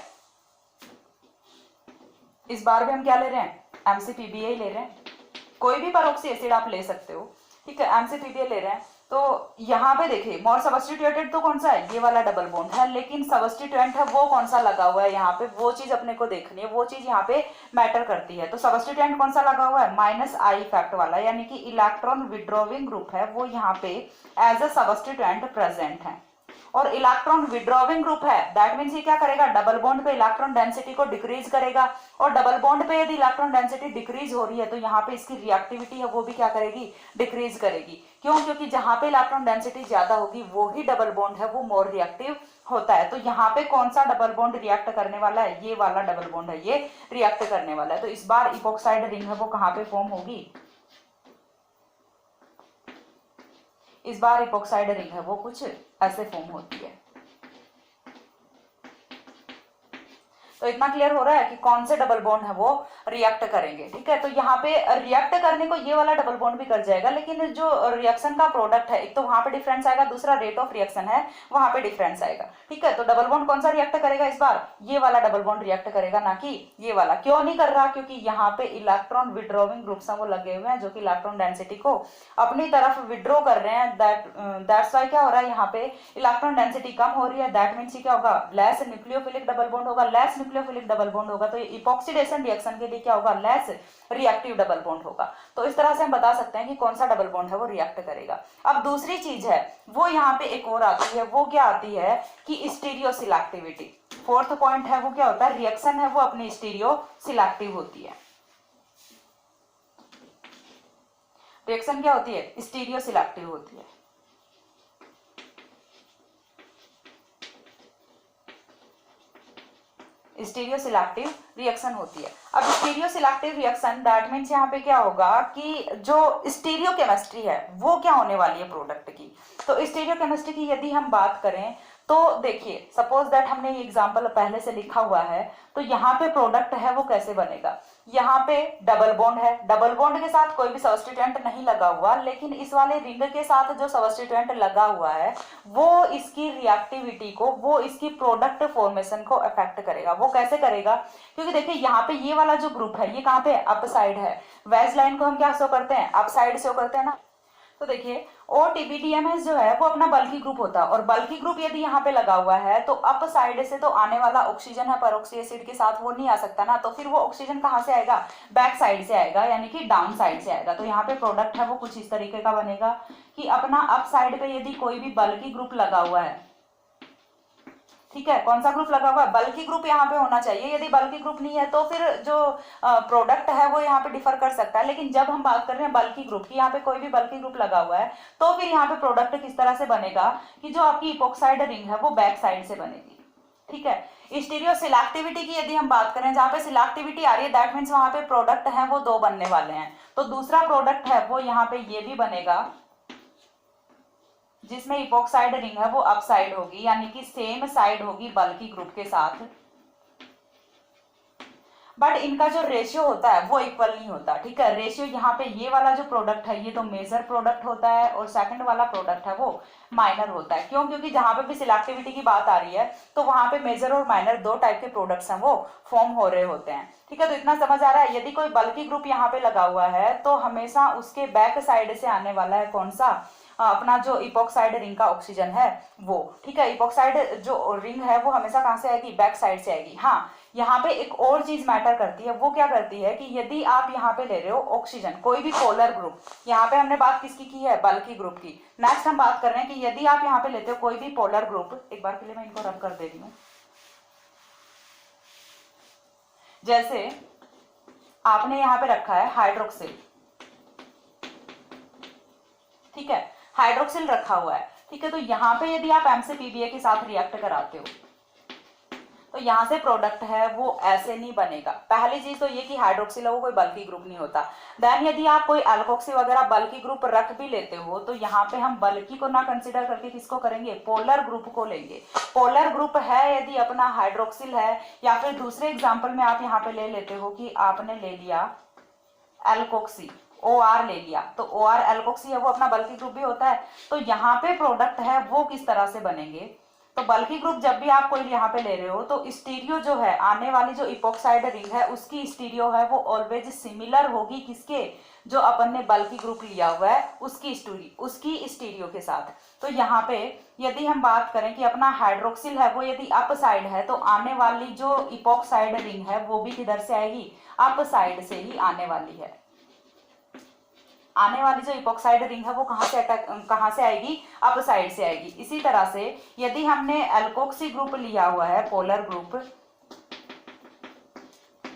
इस बार भी हम क्या ले रहे हैं, एमसीपीबीए ले रहे हैं, कोई भी परऑक्सी एसिड आप ले सकते हो। ठीक है, एमसीपीबीए ले रहे हैं, तो यहाँ पे देखिए मोर सब्स्टिट्यूटेड तो कौन सा है, ये वाला डबल बॉन्ड है, लेकिन सब्स्टिट्यूएंट है वो कौन सा लगा हुआ है यहाँ पे, वो चीज अपने को देखनी है, वो चीज यहाँ पे मैटर करती है। तो सब्स्टिट्यूएंट कौन सा लगा हुआ है, माइनस आई फैक्ट वाला, यानी कि इलेक्ट्रॉन विड्रॉविंग ग्रुप है वो यहाँ पे एज अ सब्स्टिट्यूएंट प्रेजेंट है। और इलेक्ट्रॉन विड्रॉविंग ग्रुप है दैट मीन्स ये क्या करेगा, डबल बॉन्ड पे इलेक्ट्रॉन डेंसिटी को डिक्रीज करेगा, और डबल बॉन्ड पे यदि इलेक्ट्रॉन डेंसिटी डिक्रीज हो रही है तो यहाँ पे इसकी रिएक्टिविटी है वो भी क्या करेगी, डिक्रीज करेगी। क्यों, क्योंकि जहां पे इलेक्ट्रॉन डेंसिटी ज्यादा होगी वो ही डबल बॉन्ड है वो मोर रिएक्टिव होता है। तो यहाँ पे कौन सा डबल बॉन्ड रिएक्ट करने वाला है, ये वाला डबल बॉन्ड है ये रिएक्ट करने वाला है। तो इस बार इपोक्साइड रिंग है वो कहाँ पे फॉर्म होगी, इस बार इपोक्साइड रिंग है वो कुछ ऐसे फॉर्म होती है। तो इतना क्लियर हो रहा है कि कौन से डबल बॉन्ड है वो रिएक्ट करेंगे। ठीक है, तो यहाँ पे रिएक्ट करने को ये वाला डबल बॉन्ड भी कर जाएगा, लेकिन जो रिएक्शन का प्रोडक्ट है एक तो वहां पे डिफरेंस आएगा, दूसरा रेट ऑफ रिएक्शन है वहां पे डिफरेंस आएगा। ठीक है, तो डबल बॉन्ड कौन सा रिएक्ट करेगा इस बार, ये वाला डबल बॉन्ड रिएक्ट करेगा, ना कि ये वाला। क्यों नहीं कर रहा, क्योंकि यहाँ पे इलेक्ट्रॉन विड्रॉविंग ग्रुप्स वो लगे हुए हैं जो कि इलेक्ट्रॉन डेंसिटी को अपनी तरफ विड्रॉ कर रहे हैं। दैट्स वाई क्या हो रहा है, यहाँ पे इलेक्ट्रॉन डेंसिटी कम हो रही है, दैट मीन्स क्या होगा, लेस न्यूक्लियोफिलिक डबल बॉन्ड होगा, लेस न्यूक्लियोफिलिक डबल बॉन्ड होगा तो इपॉक्सीडेशन रिएक्शन के लिए क्या होगा, लेस रिएक्टिव डबल बॉन्ड होगा। तो इस तरह से हम बता सकते हैं कि कौन सा डबल बॉन्ड है वो रिएक्ट करेगा। अब दूसरी चीज है वो यहाँ पे एक और आती है, वो क्या आती है कि स्टीरियो सिलेक्टिविटी। फोर्थ पॉइंट है वो क्या होता है, रिएक्शन है वो अपनी स्टीरियो सिलेक्टिव होती है। रिएक्शन क्या होती है, स्टीरियो सिलेक्टिव होती है। स्टीरियो सिलेक्टिव रिएक्शन होती है। अब stereo selective reaction that means यहाँ पे क्या होगा कि जो स्टीरियो केमिस्ट्री है वो क्या होने वाली है प्रोडक्ट की। तो स्टीरियो केमिस्ट्री की यदि हम बात करें तो देखिए सपोज दैट हमने ये एग्जांपल पहले से लिखा हुआ है, तो यहाँ पे प्रोडक्ट है वो कैसे बनेगा, यहाँ पे डबल बॉन्ड है, डबल बॉन्ड के साथ कोई भी सबस्टिट्यूएंट नहीं लगा हुआ, लेकिन इस वाले रिंग के साथ जो सबस्टिट्यूएंट लगा हुआ है वो इसकी रिएक्टिविटी को, वो इसकी प्रोडक्ट फॉर्मेशन को अफेक्ट करेगा। वो कैसे करेगा, क्योंकि देखिए यहाँ पे ये वाला जो ग्रुप है ये कहाँ पे अप साइड है, वेज लाइन को हम क्या शो करते हैं, अप साइड शो करते हैं ना। तो देखिए OTBDMS जो है वो अपना बल्की ग्रुप होता है, और बल्की ग्रुप यदि यहाँ पे लगा हुआ है तो अप साइड से तो आने वाला ऑक्सीजन है पेरोक्सी एसिड के साथ वो नहीं आ सकता ना, तो फिर वो ऑक्सीजन कहाँ से आएगा, बैक साइड से आएगा, यानी कि डाउन साइड से आएगा। तो यहाँ पे प्रोडक्ट है वो कुछ इस तरीके का बनेगा कि अपना अप साइड पे यदि कोई भी बल्की ग्रुप लगा हुआ है, ठीक है, कौन सा ग्रुप लगा हुआ है, बल्की ग्रुप यहाँ पे होना चाहिए। यदि बल्की ग्रुप नहीं है तो फिर जो प्रोडक्ट है वो यहाँ पे डिफर कर सकता है, लेकिन जब हम बात कर रहे हैं बल्की ग्रुप की, यहाँ पे कोई भी बल्की ग्रुप लगा हुआ है तो फिर यहाँ पे प्रोडक्ट किस तरह से बनेगा कि जो आपकी इपोक्साइड रिंग है वो बैक साइड से बनेगी। ठीक है। स्टीरियो सिलेक्टिविटी की यदि हम बात करें, जहाँ पे सिलेक्टिविटी आ रही है दैट मीन्स वहां पे प्रोडक्ट है वो दो बनने वाले हैं। तो दूसरा प्रोडक्ट है वो यहाँ पे ये भी बनेगा जिसमें इपोक्साइड रिंग है वो अप साइड होगी, यानी कि सेम साइड होगी बल्की ग्रुप के साथ, बट इनका जो रेशियो होता है वो इक्वल नहीं होता। ठीक है, रेशियो यहाँ पे ये वाला जो प्रोडक्ट है ये तो मेजर प्रोडक्ट होता है और सेकंड वाला प्रोडक्ट है वो माइनर होता है। क्यों, क्योंकि जहां पे भी सिलेक्टिविटी की बात आ रही है तो वहां पे मेजर और माइनर दो टाइप के प्रोडक्ट्स हैं वो फॉर्म हो रहे होते हैं। ठीक है, तो इतना समझ आ रहा है। यदि कोई बल्की ग्रुप यहाँ पे लगा हुआ है तो हमेशा उसके बैक साइड से आने वाला है कौन सा, अपना जो इपोक्साइड रिंग का ऑक्सीजन है वो। ठीक है, इपोक्साइड जो रिंग है वो हमेशा कहाँ से आएगी, बैक साइड से आएगी। हाँ, यहाँ पे एक और चीज मैटर करती है, वो क्या करती है कि यदि आप यहाँ पे ले रहे हो ऑक्सीजन, कोई भी पोलर ग्रुप, यहाँ पे हमने बात किसकी की है, बल्की ग्रुप की। नेक्स्ट हम बात कर रहे हैं कि यदि आप यहाँ पे लेते हो कोई भी पोलर ग्रुप, एक बार के लिए मैं इनको रब कर दे रही हूँ, जैसे आपने यहाँ पे रखा है हाइड्रोक्सिल, ठीक है, हाइड्रोक्सिल रखा हुआ है। ठीक है, तो यहाँ पे यदि आप M से PBA के साथ रिएक्ट कराते हो तो यहाँ से प्रोडक्ट है वो ऐसे नहीं बनेगा। पहली चीज तो ये कि हाइड्रोक्सिल वो कोई बल्की ग्रुप नहीं होता। देन यदि आप कोई अल्कोक्सी वगैरह बल्की ग्रुप रख भी लेते हो तो यहाँ पे हम बल्की को ना कंसीडर करके किसको करेंगे, पोलर ग्रुप को लेंगे। पोलर ग्रुप है यदि अपना हाइड्रोक्सिल है, या फिर दूसरे एग्जाम्पल में आप यहाँ पे ले लेते हो कि आपने ले लिया एल्कोक्सी, OR ले लिया, तो OR एल्कोक्सी है वो अपना बल्की ग्रुप भी होता है। तो यहाँ पे प्रोडक्ट है वो किस तरह से बनेंगे, तो बल्की ग्रुप जब भी आप कोई यहाँ पे ले रहे हो तो स्टीरियो जो है, आने वाली जो इपोक्साइड रिंग है उसकी स्टीरियो है वो ऑलवेज सिमिलर होगी किसके, जो अपन ने बल्की ग्रुप लिया हुआ है उसकी स्टीरियो के साथ। तो यहाँ पे यदि हम बात करें कि अपना हाइड्रोक्सिल है वो यदि अप साइड है तो आने वाली जो इपोक्साइड रिंग है वो भी किधर से आएगी, अप साइड से ही आने वाली है। आने वाली जो इपोक्साइड रिंग है वो कहाँ से आएगी, अप साइड से आएगी। इसी तरह से यदि हमने एल्कोक्सी ग्रुप लिया हुआ है, पोलर ग्रुप,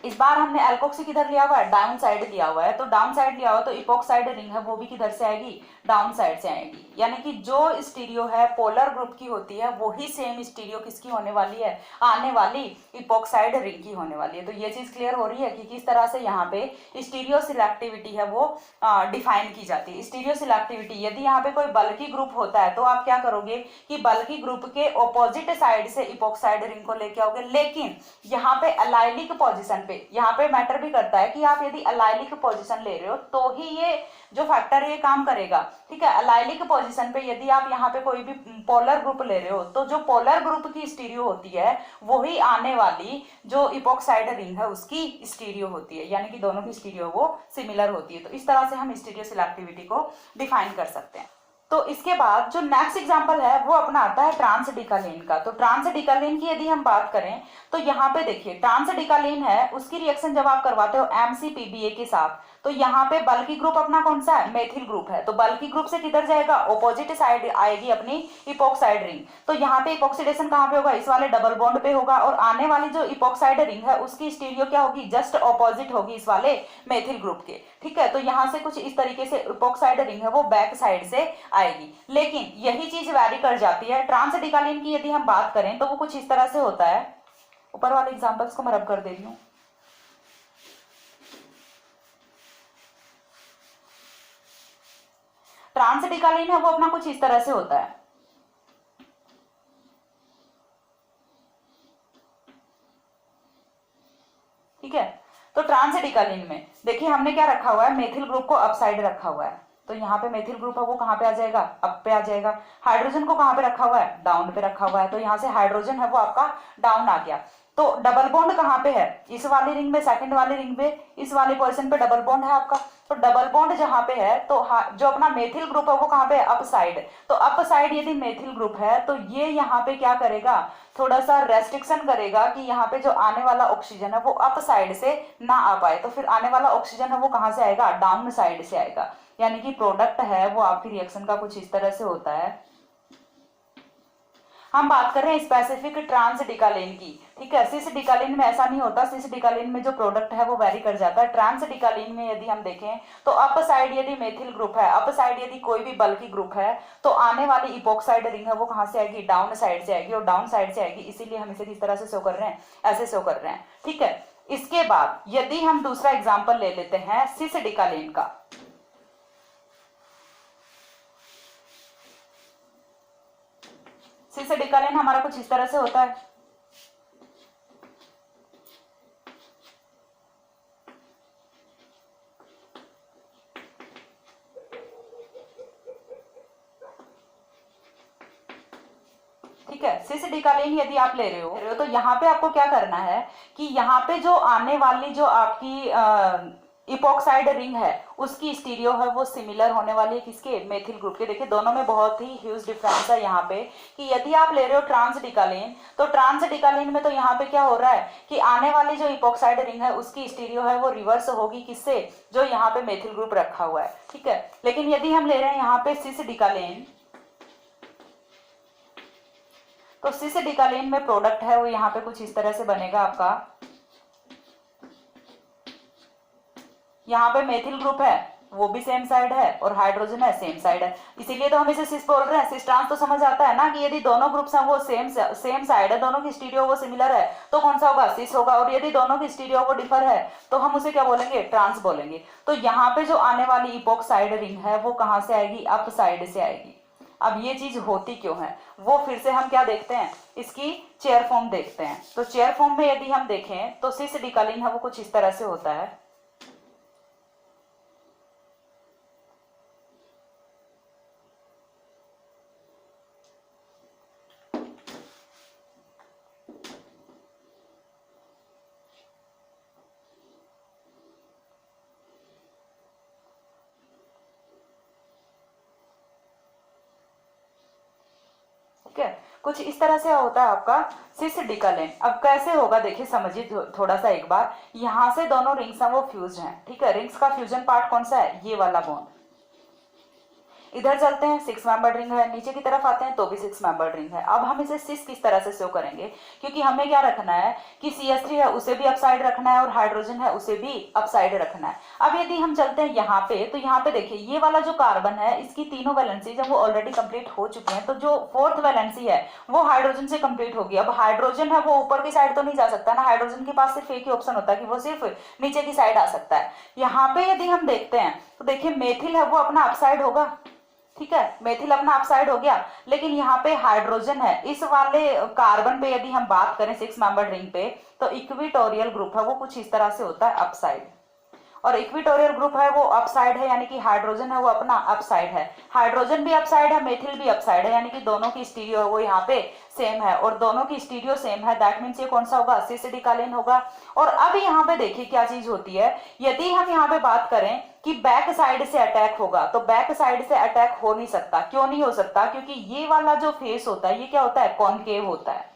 इस बार हमने एल्कोक्सी किधर लिया हुआ है, डाउन साइड लिया हुआ है, तो डाउन साइड लिया हुआ तो इपोक्साइड रिंग है वो भी किधर से आएगी, डाउन साइड से आएगी। यानी कि जो स्टीरियो है पोलर ग्रुप की होती है वही सेम स्टीरियो किसकी होने वाली है, आने वाली इपोक्साइड रिंग की होने वाली है। तो ये चीज क्लियर हो रही है कि किस तरह से यहाँ पे स्टीरियो सिलेक्टिविटी है वो डिफाइन की जाती है। स्टीरियो सिलेक्टिविटी, यदि यहाँ पे कोई बल्की ग्रुप होता है तो आप क्या करोगे कि बल्की ग्रुप के ऑपोजिट साइड से इपोक्साइड रिंग को लेके आओगे, लेकिन यहाँ पे अलाइलिक पोजिशन, यहाँ पे मैटर भी करता है कि आप यदि अलाइलिक पोजीशन ले रहे हो तो ही ये जो फैक्टर है ये काम करेगा। ठीक है, अलाइलिक पोजीशन पे यदि आप यहाँ पे कोई भी पोलर ग्रुप ले रहे हो तो जो पोलर ग्रुप की स्टीरियो होती है वही आने वाली जो इपोक्साइड रिंग है उसकी स्टीरियो होती है, यानी कि दोनों की स्टीरियो वो सिमिलर होती है। तो इस तरह से हम स्टीरियो सिलेक्टिविटी को डिफाइन कर सकते हैं। तो इसके बाद जो नेक्स्ट एग्जांपल है वो अपना आता है ट्रांसडिकालीन का। तो ट्रांसडिकालीन की यदि हम बात करें तो यहाँ पे देखिए ट्रांसडिकालीन है, उसकी रिएक्शन जब आप करवाते हो MCPBA के साथ, तो यहाँ पे बल्कि ग्रुप अपना कौन सा है, मेथिल ग्रुप है। तो बल्कि ग्रुप से किधर जाएगा, ऑपोजिट साइड आएगी अपनी इपोक्साइड रिंग। तो यहाँ पे इपोक्सीडेशन कहाँ पे होगा, इस वाले डबल बॉन्ड पे होगा, और आने वाली जो इपोक्साइड रिंग है उसकी स्टीरियो क्या होगी, जस्ट ऑपोजिट होगी इस वाले मेथिल ग्रुप के। ठीक है, तो यहाँ से कुछ इस तरीके से इपोक्साइड रिंग है वो बैक साइड से आएगी। लेकिन यही चीज वैरी कर जाती है। ट्रांसडिकालीन की यदि हम बात करें तो वो कुछ इस तरह से होता है। ऊपर वाले एग्जांपल्स को मैं रब कर दे रही हूँ। ट्रांसडिकालीन है वो अपना कुछ इस तरह से होता है। ठीक है, तो ट्रांसडिकालीन में देखिए हमने क्या रखा हुआ है, मेथिल ग्रुप को अप साइड रखा हुआ है। तो यहाँ पे मेथिल ग्रुप है वो कहाँ पे आ जाएगा, अप पे आ जाएगा। हाइड्रोजन को कहाँ पे रखा हुआ है, डाउन पे रखा हुआ है। तो यहाँ से हाइड्रोजन है वो आपका डाउन आ गया। तो डबल बॉन्ड कहाँ पे है, इस वाली रिंग में, सेकंड वाली रिंग पे, इस वाले पोजीशन पे डबल बॉन्ड है आपका। तो डबल बॉन्ड जहाँ पे है तो जो अपना मेथिल ग्रुप है वो कहाँ पे है, अप साइड। तो अप साइड यदि मेथिल ग्रुप है तो ये यहाँ पे क्या करेगा, थोड़ा सा रेस्ट्रिक्शन करेगा कि यहाँ पे जो आने वाला ऑक्सीजन है वो अप साइड से ना आ पाए। तो फिर आने वाला ऑक्सीजन है वो कहाँ से आएगा, डाउन साइड से आएगा। यानी कि प्रोडक्ट है वो आपकी रिएक्शन का कुछ इस तरह से होता है। हम बात कर रहे हैं स्पेसिफिक ट्रांसडिकालीन की। ठीक है, सिसडिकालीन में ऐसा नहीं होता। सिसडिकालीन में जो प्रोडक्ट है वो वेरी कर जाता है। ट्रांसडिकालीन में यदि हम देखें तो अप साइड यदि मेथिल ग्रुप है, अप साइड यदि कोई भी बल्कि ग्रुप है, तो आने वाली इपोक्साइड रिंग है वो कहां से आएगी, डाउन साइड से आएगी। और डाउन साइड से आएगी, इसीलिए हम इसे किस तरह से शो कर रहे हैं, ऐसे शो कर रहे हैं। ठीक है, इसके बाद यदि हम दूसरा एग्जाम्पल ले लेते हैं सिसडिकालीन का। सिसडिकालीन हमारा कुछ इस तरह से होता है। ठीक है, सिसडिकालीन यदि आप ले रहे हो तो यहाँ पे आपको क्या करना है कि यहाँ पे जो आने वाली जो आपकी इपोक्साइड रिंग है उसकी स्टीरियो है वो सिमिलर होने वाली है किसके, मेथिल ग्रुप के। देखिए दोनों में बहुत ही ह्यूज डिफरेंस है यहाँ पे कि यदि आप ले रहे हो ट्रांसडिकालीन, तो ट्रांसडिकालीन में तो यहाँ पे क्या हो रहा है कि आने वाली जो इपोक्साइड रिंग है उसकी स्टीरियो है वो रिवर्स होगी किससे, जो यहाँ पे मेथिल ग्रुप रखा हुआ है। ठीक है, लेकिन यदि हम ले रहे हैं यहाँ पे सिसडिकालीन, तो सिसडिकालीन में प्रोडक्ट है वो यहाँ पे कुछ इस तरह से बनेगा आपका। यहाँ पे मेथिल ग्रुप है वो भी सेम साइड है और हाइड्रोजन है सेम साइड है, इसीलिए तो हम इसे सिस बोल रहे हैं। सिस ट्रांस तो समझ आता है ना कि यदि दोनों ग्रुप्स हैं वो सेम साइड है, दोनों की स्टीरियो वो सिमिलर है, तो कौन सा होगा, सिस होगा। और यदि दोनों की स्टीरियो वो डिफर है तो हम उसे क्या बोलेंगे, ट्रांस बोलेंगे। तो यहाँ पे जो आने वाली इपोक्साइड रिंग है वो कहाँ से आएगी, अप साइड से आएगी। अब ये चीज होती क्यों है वो फिर से हम क्या देखते हैं, इसकी चेयर फॉर्म देखते हैं। तो चेयर फॉर्म में यदि हम देखें तो सिसडिकालीन है वो कुछ इस तरह से होता है। ठीक है, कुछ इस तरह से होता है आपका सिसडिकालीन। अब कैसे होगा देखिए, समझिए थोड़ा सा एक बार। यहां से दोनों रिंग्स हैं वो फ्यूज हैं। ठीक है, रिंग्स का फ्यूजन पार्ट कौन सा है, ये वाला बॉन्ड। इधर चलते हैं, 6 मेंबर रिंग है, नीचे की तरफ आते हैं तो भी 6 मेंबर रिंग है। अब हम इसे सिस किस तरह से शो करेंगे, क्योंकि हमें क्या रखना है कि CH3 है उसे भी अपसाइड रखना है और हाइड्रोजन है उसे भी अपसाइड रखना है। अब यदि हम चलते हैं यहाँ पे, तो यहाँ पे देखिए ये वाला जो कार्बन है इसकी तीनों वैलेंसी जब वो ऑलरेडी कंप्लीट हो चुके हैं, तो जो 4th वैलेंसी है वो हाइड्रोजन से कंप्लीट होगी। अब हाइड्रोजन है वो ऊपर की साइड तो नहीं जा सकता ना, हाइड्रोजन के पास सिर्फ एक ही ऑप्शन होता है कि वो सिर्फ नीचे की साइड आ सकता है। यहाँ पे यदि हम देखते हैं तो देखिए मेथिल है वो अपना अपसाइड होगा। ठीक है, मेथिल अपना अपसाइड हो गया, लेकिन यहाँ पे हाइड्रोजन है। इस वाले कार्बन पे यदि हम बात करें 6 मेंबर रिंग पे, तो इक्विटोरियल ग्रुप है वो कुछ इस तरह से होता है अपसाइड। और इक्विटोरियल ग्रुप है वो अप साइड है, यानी कि हाइड्रोजन है वो अपना अप साइड है, हाइड्रोजन भी अप साइड है, मेथिल भी अप साइड है, यानी कि दोनों की स्टीरियो है वो यहाँ पे सेम है और दोनों की स्टीरियो सेम है, दैट मीन्स ये कौन सा होगा, एसिडिकालीन होगा। और अब यहाँ पे देखिए क्या चीज होती है, यदि हम यहाँ पे बात करें कि बैक साइड से अटैक होगा, तो बैक साइड से अटैक हो नहीं सकता। क्यों नहीं हो सकता? क्योंकि ये वाला जो फेस होता है ये क्या होता है, कॉनकेव होता है।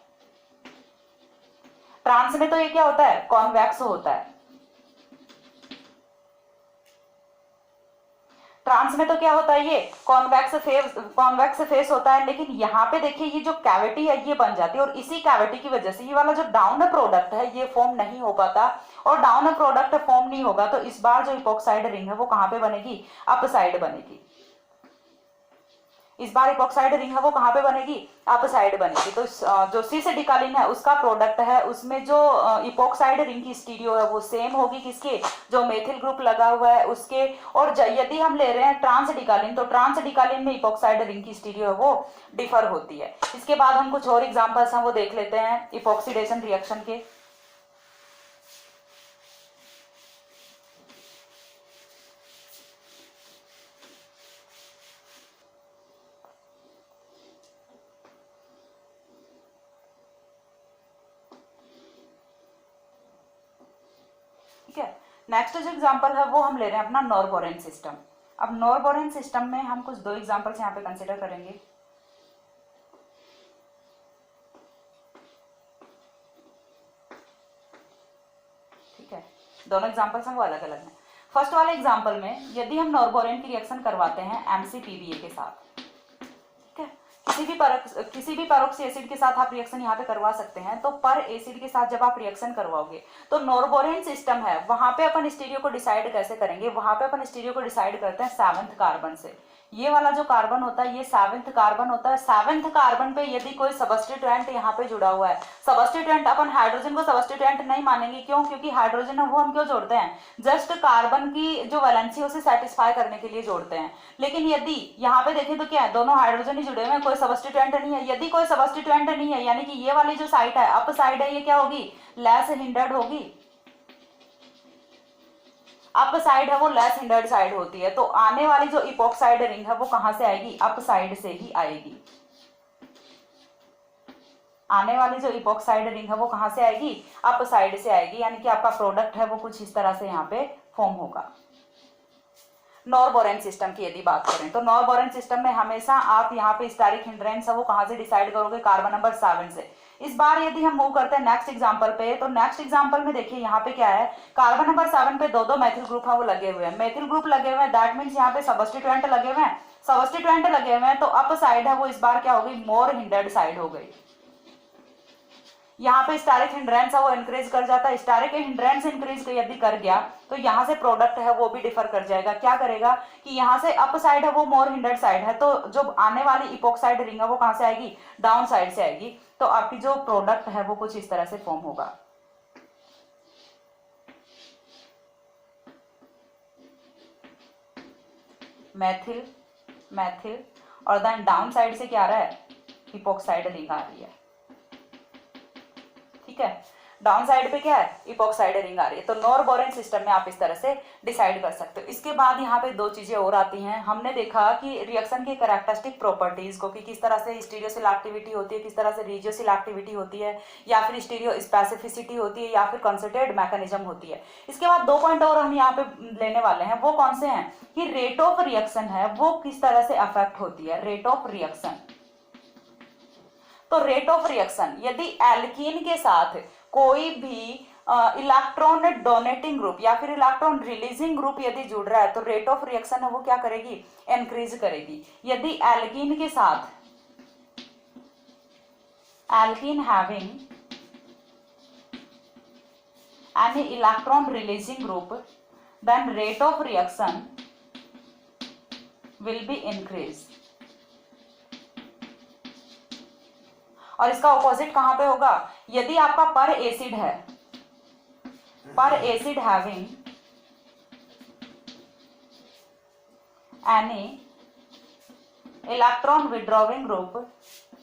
ट्रांस में तो ये क्या होता है, कॉन्वेक्स होता है। ट्रांस में तो क्या होता है, ये कॉन्वेक्स फेस होता है। लेकिन यहाँ पे देखिए ये जो कैविटी है ये बन जाती है और इसी कैविटी की वजह से ये वाला जो डाउन प्रोडक्ट है ये फॉर्म नहीं हो पाता, और डाउन प्रोडक्ट फॉर्म नहीं होगा तो इस बार जो इपोक्साइड रिंग है वो कहां पे बनेगी, अप साइड बनेगी। इस बार इपोक्साइड रिंग है वो कहां पे बनेगी, अप साइड बनेगी। तो जो सिसडिकालिन है उसका प्रोडक्ट है, उसमें जो इपोक्साइड रिंग की स्टीरियो है वो सेम होगी किसके, जो मेथिल ग्रुप लगा हुआ है उसके। और यदि हम ले रहे हैं ट्रांसडिकालिन, तो ट्रांसडिकालिन में इपोक्साइड रिंग की स्टीरियो है वो डिफर होती है। इसके बाद हम कुछ और एग्जांपल्स हैं वो देख लेते हैं इपोक्सीडेशन रिएक्शन के। ठीक है, नेक्स्ट जो एग्जांपल है वो हम ले रहे हैं अपना नॉरबोरेन सिस्टम। अब नॉरबोरेन सिस्टम में हम कुछ 2 एग्जांपल्स यहाँ पे कंसिडर करेंगे। ठीक है, दोनों एग्जांपल्स हैं वो अलग अलग हैं। फर्स्ट वाले एग्जांपल में यदि हम नॉरबोरेन की रिएक्शन करवाते हैं MCPBA के साथ, किसी भी पैरोक्सी एसिड के साथ आप रिएक्शन यहाँ पे करवा सकते हैं, तो पर एसिड के साथ जब आप रिएक्शन करवाओगे तो नॉरबोरेन सिस्टम है वहां पे अपन स्टीरियो को डिसाइड कैसे करेंगे, वहां पे अपन स्टीरियो को डिसाइड करते हैं 7th कार्बन से। ये वाला जो कार्बन होता है ये 7th कार्बन होता है। 7th कार्बन पे यदि कोई सबस्टिट्यूएंट यहाँ पे जुड़ा हुआ है, सबस्टिट्यूएंट अपन हाइड्रोजन को सबस्टिट्यूएंट नहीं मानेंगे, क्यों? क्योंकि हाइड्रोजन है वो हम क्यों जोड़ते हैं, जस्ट कार्बन की जो वैलेंसी है उसे सेटिस्फाई करने के लिए जोड़ते हैं। लेकिन यदि यहाँ पे देखें तो क्या है, दोनों हाइड्रोजन ही जुड़े हुए हैं, कोई सबस्टिट्यूएंट नहीं है। यदि कोई सबस्टिट्यूएंट नहीं है यानी कि ये वाली जो साइड है अप साइड है ये क्या होगी, लेस हिंडर्ड होगी। अप साइड है वो लेस हिंडर्ड साइड होती है। तो आने वाली जो इपोक्साइड रिंग है वो कहां से आएगी, अप साइड से ही आएगी। आने वाली जो इपोक्साइड रिंग है वो कहां से आएगी, अप साइड से आएगी। यानी कि आपका प्रोडक्ट है वो कुछ इस तरह से यहाँ पे फॉर्म होगा। नॉरबोरेन सिस्टम की यदि बात करें तो नॉरबोरेन सिस्टम में हमेशा आप यहाँ पे स्टारिक हिंड्रेंस है वो कहां से डिसाइड करोगे, कार्बन नंबर 7 से। इस बार यदि हम मूव करते हैं नेक्स्ट एग्जांपल पे, तो नेक्स्ट एग्जांपल में देखिए यहाँ पे क्या है, कार्बन नंबर 7 पे दो मैथिल ग्रुप है वो लगे हुए हैं, मैथिल ग्रुप लगे हुए हैं, दैट मीन्स यहाँ पे सबस्टिट्यूएंट लगे हुए हैं, सबस्टिट्यूएंट लगे हुए हैं। तो अप साइड है वो इस बार क्या हो गई, मोर हिंडर्ड साइड हो गई। यहाँ पे स्टारिक हिंड्रेंस है वो इंक्रीज कर जाता है। स्टारिक हिंड्रेंस इंक्रीज यदि कर गया तो यहाँ से प्रोडक्ट है वो भी डिफर कर जाएगा। क्या करेगा कि यहाँ से अप साइड है वो मोर हिंडर्ड साइड है, तो जो आने वाली इपोक्साइड रिंग है वो कहां से आएगी, डाउन साइड से आएगी। तो आपकी जो प्रोडक्ट है वो कुछ इस तरह से फॉर्म होगा। मैथिल मैथिल और देन डाउन साइड से क्या आ रहा है, इपोक्साइड रिंग आ रही है। ठीक है, डाउन साइड पे क्या है, इपोक्साइड रिंग आ रही है। तो नॉरबोरेन सिस्टम में आप इस तरह से डिसाइड कर सकते हो। इसके बाद यहाँ पे 2 चीजें और आती हैं। हमने देखा कि रिएक्शन की कैरेक्टरिस्टिक प्रॉपर्टीज को, कि किस तरह से स्टीरियोसिल एक्टिविटी होती है, किस तरह से रीजियोसिल एक्टिविटी होती है, या फिर स्टीरियो स्पेसिफिसिटी होती है, या फिर कंसर्टेड मैकेनिज्म होती है। इसके बाद 2 पॉइंट और हम यहाँ पे लेने वाले हैं। वो कौन से हैं कि रेट ऑफ रिएक्शन है वो किस तरह से अफेक्ट होती है, रेट ऑफ रिएक्शन। तो रेट ऑफ रिएक्शन यदि एल्कीन के साथ कोई भी इलेक्ट्रॉन डोनेटिंग ग्रुप या फिर इलेक्ट्रॉन रिलीजिंग ग्रुप यदि जुड़ रहा है तो रेट ऑफ रिएक्शन है वो क्या करेगी, इंक्रीज करेगी। यदि एल्कीन के साथ, alkene having any electron releasing group, then rate of reaction will be increase. और इसका ऑपोजिट कहां पे होगा, यदि आपका पर एसिड है, peracid having any electron withdrawing group,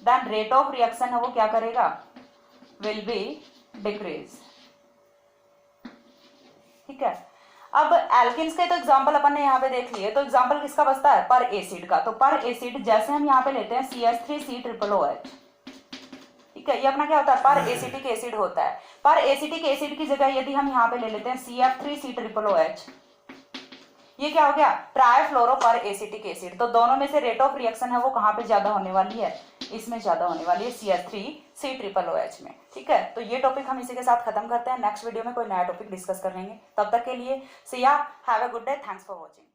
then rate of reaction है वो क्या करेगा, विल बी डिक्रीज। ठीक है, अब एल्किन्स के तो एग्जांपल अपन ने यहाँ पे देख लिए, तो एग्जांपल किसका बचता है, पर एसिड का। तो पर एसिड जैसे हम यहाँ पे लेते हैं CH3C OOH, ठीक है, ये अपना क्या होता है, पर एसिटिक एसिड होता है। पर एसिटिक एसिड की जगह यदि हम यहाँ पे ले लेते हैं CF3C OOH, ये क्या हो गया, ट्राइफ्लोरो पर एसिटिक एसिड। तो दोनों में से रेट ऑफ रिएक्शन है वो कहाँ पे ज्यादा होने वाली है, इसमें ज्यादा होने वाली है CH3C OOH में, ठीक है। तो ये टॉपिक हम इसी के साथ खत्म करते हैं, नेक्स्ट वीडियो में कोई नया टॉपिक डिस्कस कर लेंगे। तब तक के लिए सी या, have a good day, thanks for watching.